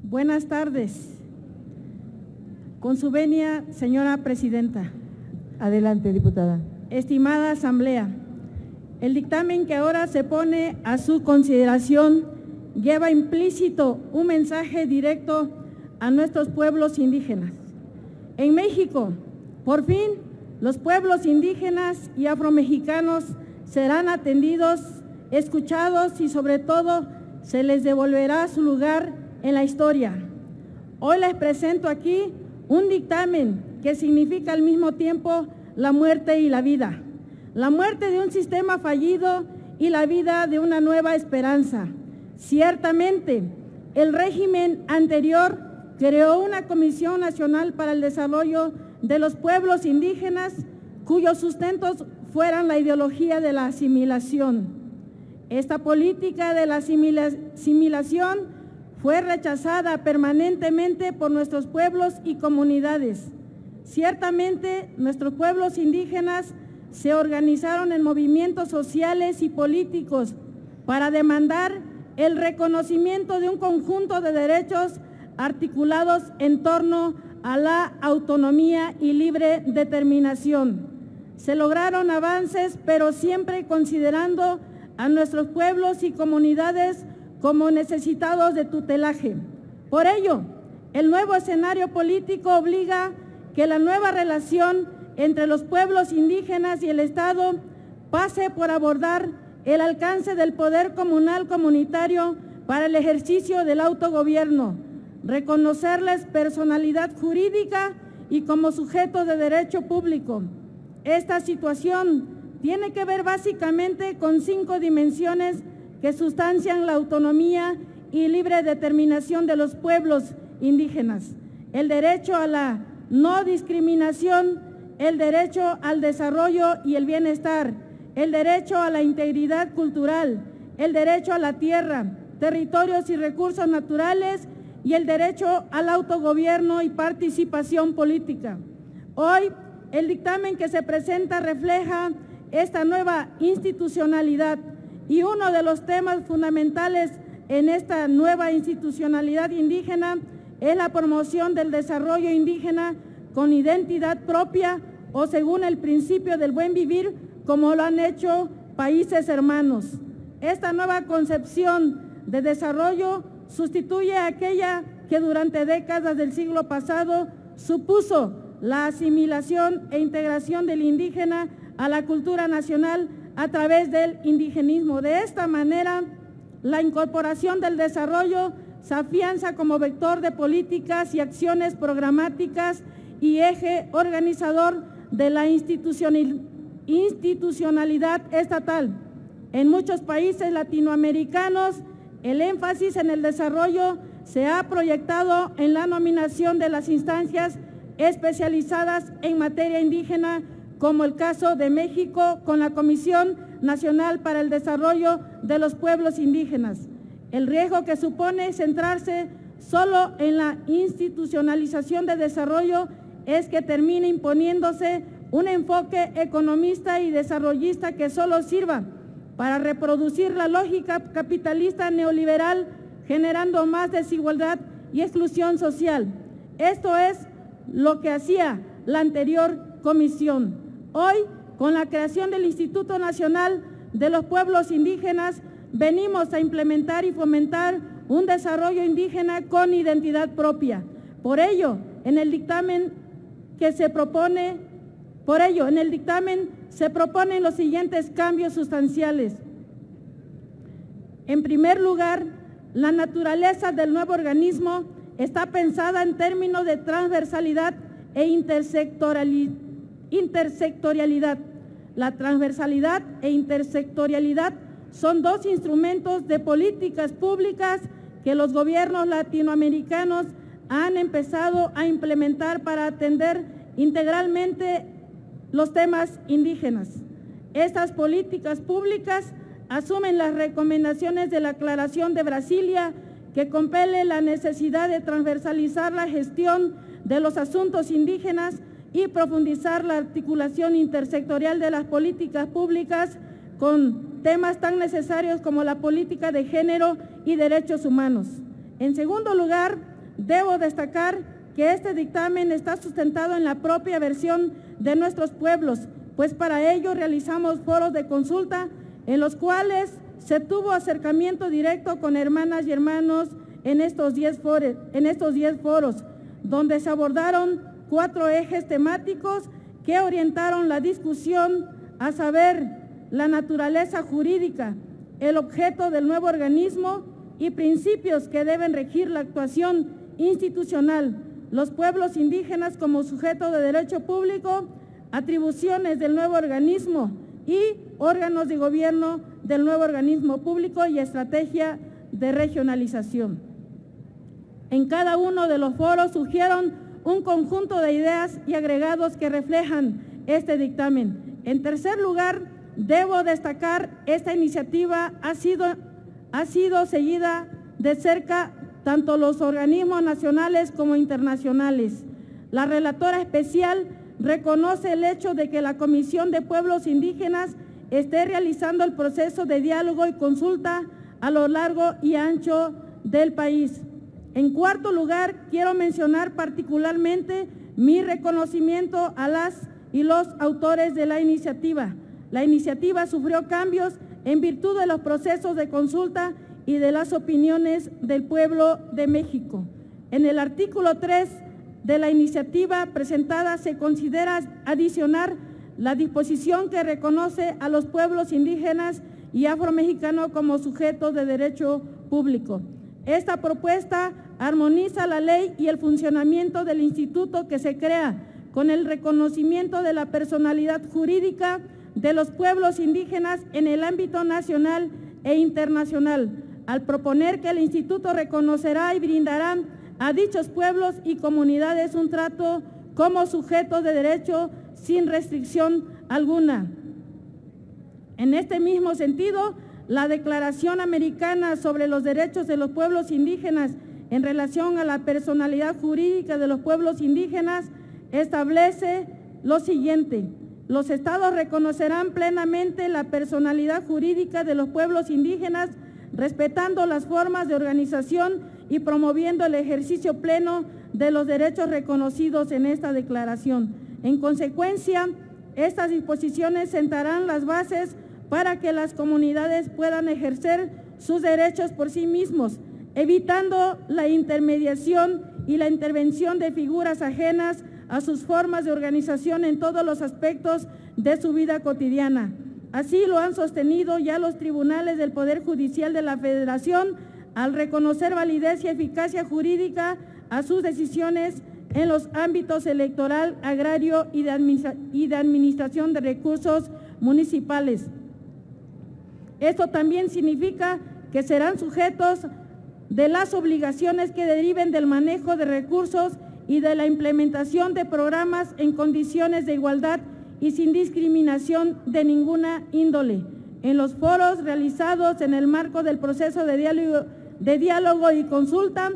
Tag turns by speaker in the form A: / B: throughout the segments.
A: Buenas tardes. Con su venia, señora presidenta.
B: Adelante, diputada.
A: Estimada asamblea, el dictamen que ahora se pone a su consideración lleva implícito un mensaje directo a nuestros pueblos indígenas. En México, por fin, los pueblos indígenas y afromexicanos serán atendidos, escuchados y sobre todo se les devolverá su lugar en la historia. Hoy les presento aquí un dictamen que significa al mismo tiempo la muerte y la vida. La muerte de un sistema fallido y la vida de una nueva esperanza. Ciertamente, el régimen anterior creó una Comisión Nacional para el Desarrollo de los Pueblos Indígenas, cuyos sustentos fueran la ideología de la asimilación. Esta política de la asimilación fue rechazada permanentemente por nuestros pueblos y comunidades. Ciertamente, nuestros pueblos indígenas se organizaron en movimientos sociales y políticos para demandar el reconocimiento de un conjunto de derechos articulados en torno a la autonomía y libre determinación. Se lograron avances, pero siempre considerando a nuestros pueblos y comunidades como necesitados de tutelaje. Por ello, el nuevo escenario político obliga que la nueva relación entre los pueblos indígenas y el Estado pase por abordar el alcance del poder comunal comunitario para el ejercicio del autogobierno, reconocerles personalidad jurídica y como sujetos de derecho público. Esta situación tiene que ver básicamente con 5 dimensiones que sustancian la autonomía y libre determinación de los pueblos indígenas: el derecho a la no discriminación, el derecho al desarrollo y el bienestar, el derecho a la integridad cultural, el derecho a la tierra, territorios y recursos naturales y el derecho al autogobierno y participación política. Hoy, el dictamen que se presenta refleja esta nueva institucionalidad y uno de los temas fundamentales en esta nueva institucionalidad indígena es la promoción del desarrollo indígena con identidad propia o según el principio del buen vivir, como lo han hecho países hermanos. Esta nueva concepción de desarrollo sustituye a aquella que durante décadas del siglo pasado supuso la asimilación e integración del indígena a la cultura nacional a través del indigenismo. De esta manera, la incorporación del desarrollo se afianza como vector de políticas y acciones programáticas y eje organizador de la institucionalidad estatal. En muchos países latinoamericanos, el énfasis en el desarrollo se ha proyectado en la nominación de las instancias especializadas en materia indígena, como el caso de México con la Comisión Nacional para el Desarrollo de los Pueblos Indígenas. El riesgo que supone centrarse solo en la institucionalización de desarrollo es que termine imponiéndose un enfoque economista y desarrollista que solo sirva para reproducir la lógica capitalista neoliberal, generando más desigualdad y exclusión social. Esto es lo que hacía la anterior comisión. Hoy, con la creación del Instituto Nacional de los Pueblos Indígenas, venimos a implementar y fomentar un desarrollo indígena con identidad propia. Por ello, en el dictamen se proponen los siguientes cambios sustanciales. En primer lugar, la naturaleza del nuevo organismo está pensada en términos de transversalidad e intersectorialidad. La transversalidad e intersectorialidad son 2 instrumentos de políticas públicas que los gobiernos latinoamericanos han empezado a implementar para atender integralmente los temas indígenas. Estas políticas públicas asumen las recomendaciones de la Aclaración de Brasilia, que compele la necesidad de transversalizar la gestión de los asuntos indígenas y profundizar la articulación intersectorial de las políticas públicas con temas tan necesarios como la política de género y derechos humanos. En segundo lugar, debo destacar que este dictamen está sustentado en la propia versión de nuestros pueblos, pues para ello realizamos foros de consulta en los cuales se tuvo acercamiento directo con hermanas y hermanos en estos 10 foros, donde se abordaron 4 ejes temáticos que orientaron la discusión, a saber, la naturaleza jurídica, el objeto del nuevo organismo y principios que deben regir la actuación institucional, los pueblos indígenas como sujeto de derecho público, atribuciones del nuevo organismo y órganos de gobierno del nuevo organismo público y estrategia de regionalización. En cada uno de los foros surgieron un conjunto de ideas y agregados que reflejan este dictamen. En tercer lugar, debo destacar esta iniciativa ha sido seguida de cerca tanto los organismos nacionales como internacionales. La relatora especial reconoce el hecho de que la Comisión de Pueblos Indígenas esté realizando el proceso de diálogo y consulta a lo largo y ancho del país. En cuarto lugar, quiero mencionar particularmente mi reconocimiento a las y los autores de la iniciativa. La iniciativa sufrió cambios en virtud de los procesos de consulta y de las opiniones del pueblo de México. En el artículo 3 de la iniciativa presentada se considera adicionar la disposición que reconoce a los pueblos indígenas y afromexicanos como sujetos de derecho público. Esta propuesta armoniza la ley y el funcionamiento del instituto que se crea con el reconocimiento de la personalidad jurídica de los pueblos indígenas en el ámbito nacional e internacional, al proponer que el instituto reconocerá y brindará a dichos pueblos y comunidades un trato como sujetos de derecho sin restricción alguna. En este mismo sentido, la Declaración Americana sobre los Derechos de los Pueblos Indígenas en relación a la personalidad jurídica de los pueblos indígenas establece lo siguiente: los estados reconocerán plenamente la personalidad jurídica de los pueblos indígenas, respetando las formas de organización y promoviendo el ejercicio pleno de los derechos reconocidos en esta declaración. En consecuencia, estas disposiciones sentarán las bases para que las comunidades puedan ejercer sus derechos por sí mismos, evitando la intermediación y la intervención de figuras ajenas a sus formas de organización en todos los aspectos de su vida cotidiana. Así lo han sostenido ya los tribunales del Poder Judicial de la Federación al reconocer validez y eficacia jurídica a sus decisiones en los ámbitos electoral, agrario y de administración de recursos municipales. Esto también significa que serán sujetos de las obligaciones que deriven del manejo de recursos y de la implementación de programas en condiciones de igualdad y sin discriminación de ninguna índole. En los foros realizados en el marco del proceso de diálogo y consulta,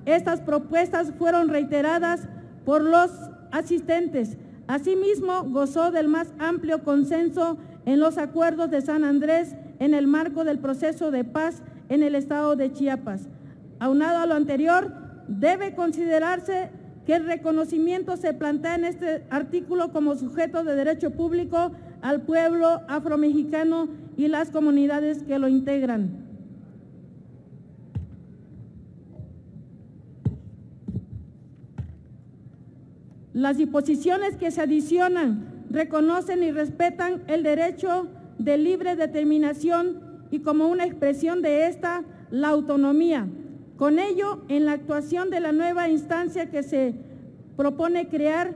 A: estas propuestas fueron reiteradas por los asistentes. Asimismo, gozó del más amplio consenso en los acuerdos de San Andrés en el marco del proceso de paz en el estado de Chiapas. Aunado a lo anterior, debe considerarse que el reconocimiento se plantea en este artículo como sujeto de derecho público al pueblo afromexicano y las comunidades que lo integran. Las disposiciones que se adicionan reconocen y respetan el derecho de libre determinación y como una expresión de esta, la autonomía. Con ello, en la actuación de la nueva instancia que se propone crear,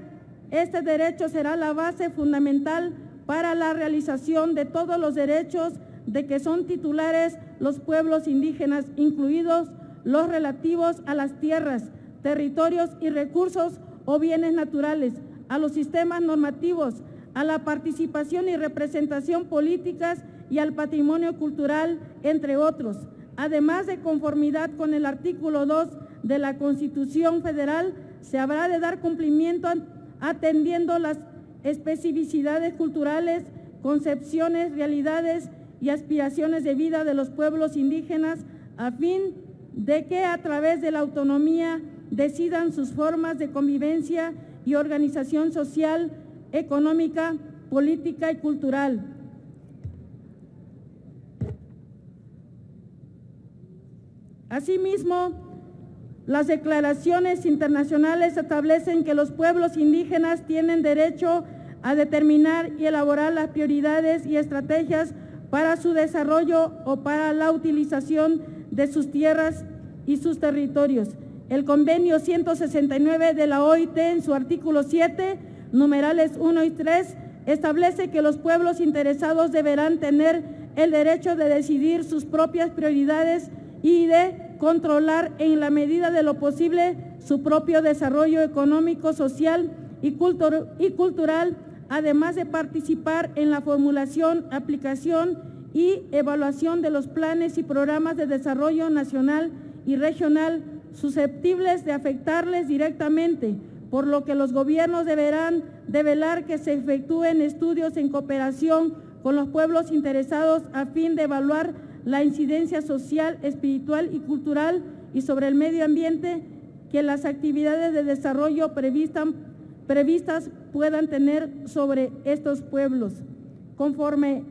A: este derecho será la base fundamental para la realización de todos los derechos de que son titulares los pueblos indígenas, incluidos los relativos a las tierras, territorios y recursos o bienes naturales, a los sistemas normativos, a la participación y representación políticas y al patrimonio cultural, entre otros. Además, de conformidad con el artículo 2 de la Constitución Federal, se habrá de dar cumplimiento atendiendo las especificidades culturales, concepciones, realidades y aspiraciones de vida de los pueblos indígenas, a fin de que a través de la autonomía decidan sus formas de convivencia y organización social, económica, política y cultural. Asimismo, las declaraciones internacionales establecen que los pueblos indígenas tienen derecho a determinar y elaborar las prioridades y estrategias para su desarrollo o para la utilización de sus tierras y sus territorios. El Convenio 169 de la OIT, en su artículo 7, numerales 1 y 3, establece que los pueblos interesados deberán tener el derecho de decidir sus propias prioridades y de controlar en la medida de lo posible su propio desarrollo económico, social y cultural, además de participar en la formulación, aplicación y evaluación de los planes y programas de desarrollo nacional y regional susceptibles de afectarles directamente, por lo que los gobiernos deberán de velar que se efectúen estudios en cooperación con los pueblos interesados a fin de evaluar la incidencia social, espiritual y cultural y sobre el medio ambiente que las actividades de desarrollo previstas puedan tener sobre estos pueblos. Conforme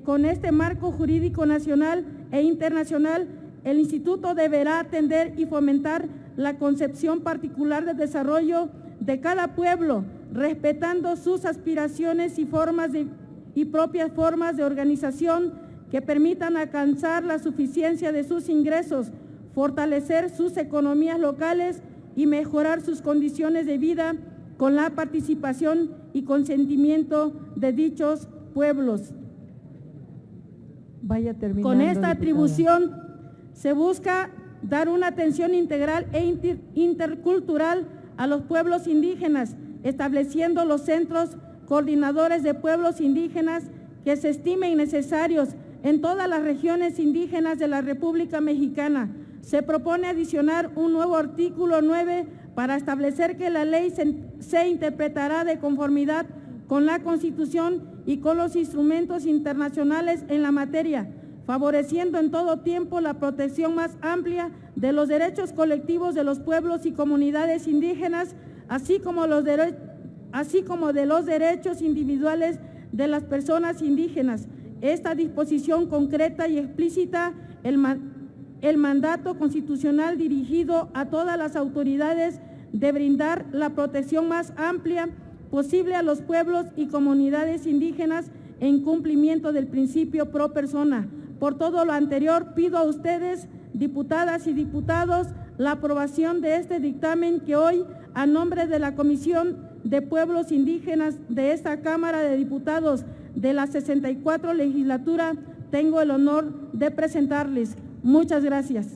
A: con este marco jurídico nacional e internacional, el Instituto deberá atender y fomentar la concepción particular de desarrollo de cada pueblo, respetando sus aspiraciones y propias formas de organización que permitan alcanzar la suficiencia de sus ingresos, fortalecer sus economías locales y mejorar sus condiciones de vida con la participación y consentimiento de dichos pueblos.
B: Vaya terminando,
A: Con esta
B: diputada.
A: atribución se busca dar una atención integral e intercultural a los pueblos indígenas, estableciendo los centros coordinadores de pueblos indígenas que se estimen necesarios en todas las regiones indígenas de la República Mexicana. Se propone adicionar un nuevo artículo 9 para establecer que la ley se interpretará de conformidad con la Constitución y con los instrumentos internacionales en la materia, favoreciendo en todo tiempo la protección más amplia de los derechos colectivos de los pueblos y comunidades indígenas, así como de los derechos individuales de las personas indígenas. Esta disposición concreta y explícita el mandato constitucional dirigido a todas las autoridades de brindar la protección más amplia posible a los pueblos y comunidades indígenas en cumplimiento del principio pro persona. Por todo lo anterior, pido a ustedes, diputadas y diputados, la aprobación de este dictamen que hoy, a nombre de la Comisión de Pueblos Indígenas de esta Cámara de Diputados de la 64 legislatura, tengo el honor de presentarles. Muchas gracias.